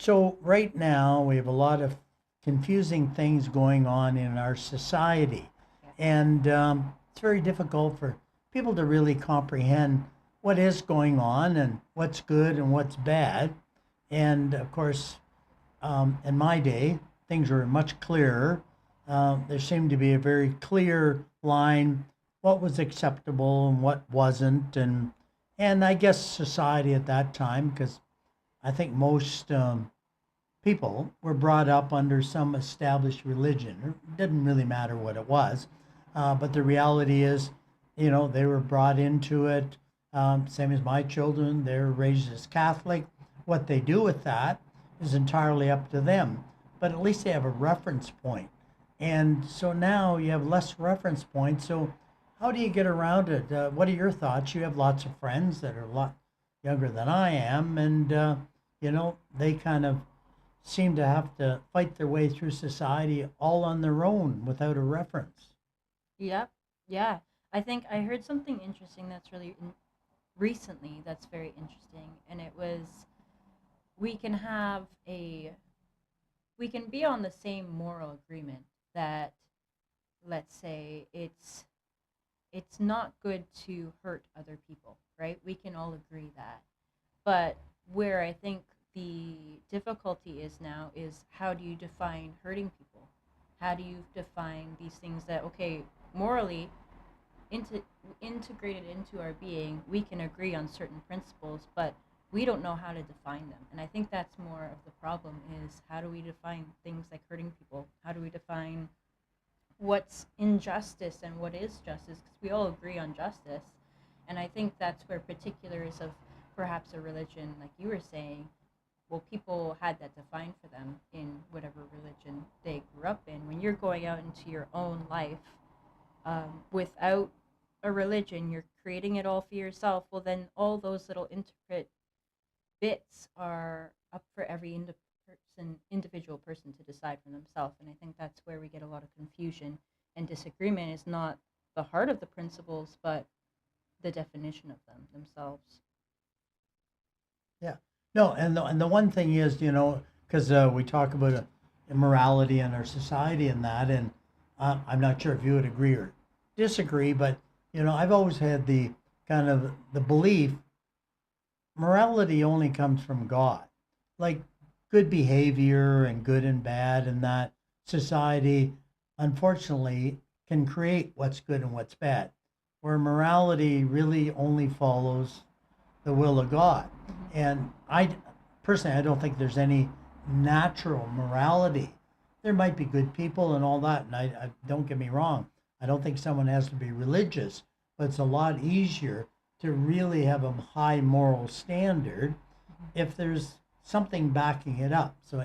So right now we have a lot of confusing things going on in our society, Yeah. and it's very difficult for people to really comprehend what is going on and what's good and what's bad. And of course, in my day, things were much clearer. There seemed to be a very clear line what was acceptable and what wasn't, and I guess society at that time, because I think most people were brought up under some established religion. It didn't really matter what it was, but the reality is, they were brought into it. Same as my children, they were raised as Catholic. What they do with that is entirely up to them. But at least they have a reference point. And so now you have less reference points. So how do you get around it? What are your thoughts? You have lots of friends that are a lot younger than I am, and they kind of seem to have to fight their way through society all on their own without a reference. Yep. Yeah. I think I heard something interesting recently that's very interesting, and it was we can have a we can be on the same moral agreement that, let's say, it's not good to hurt other people, right? We can all agree that. But where I think the difficulty is now is, how do you define hurting people? How do you define these things that, okay, morally into, integrated into our being, we can agree on certain principles, but we don't know how to define them. And I think that's more of the problem, is how do we define things like hurting people? How do we define what's injustice and what is justice? Because we all agree on justice. And I think that's where particulars of perhaps a religion, like you were saying, well, people had that defined for them in whatever religion they grew up in. When you're going out into your own life without a religion, you're creating it all for yourself. Well, then all those little intricate bits are up for every individual person to decide for themselves. And I think that's where we get a lot of confusion and disagreement, is not the heart of the principles, but the definition of them themselves. Yeah. No, and the one thing is, because we talk about immorality in our society and that, and I'm not sure if you would agree or disagree, but I've always had the kind of the belief morality only comes from God. Like good behavior and good and bad, and that society, unfortunately, can create what's good and what's bad, where morality really only follows the will of God. Mm-hmm. And personally, I don't think there's any natural morality. There might be good people and all that, and I don't get me wrong. I don't think someone has to be religious, but it's a lot easier to really have a high moral standard if there's something backing it up. So,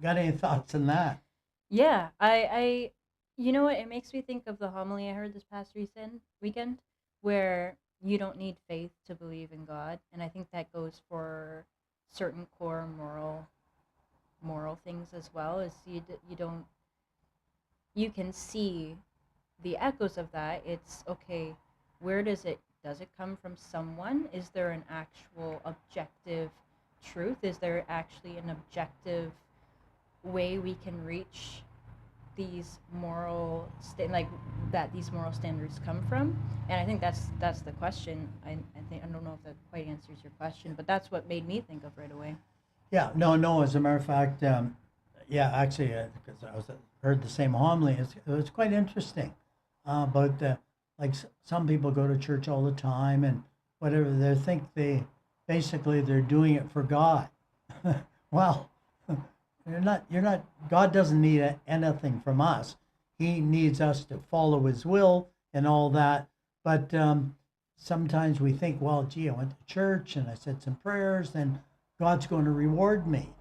got any thoughts on that? Yeah, you know what? It makes me think of the homily I heard this past recent weekend, where you don't need faith to believe in God, and I think that goes for certain core moral things as well. Is you don't, you can see the echoes of that. It's okay. Where does it come from? Someone? Is there an actual objective truth? Is there actually an objective way we can reach these like that these moral standards come from? And I think that's the question. I think I don't know if that quite answers your question, but that's what made me think of right away. Yeah, no, no. As a matter of fact, yeah, actually, because I was heard the same homily, it was quite interesting. But like some people go to church all the time and whatever, they think they're doing it for God. Well, you're not. You're not. God doesn't need anything from us. He needs us to follow His will and all that. But sometimes we think, well, gee, I went to church and I said some prayers, then God's going to reward me.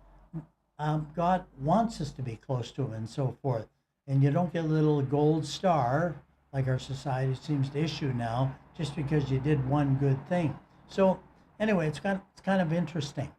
God wants us to be close to Him and so forth. And you don't get a little gold star like our society seems to issue now just because you did one good thing. So anyway, it's kind of interesting.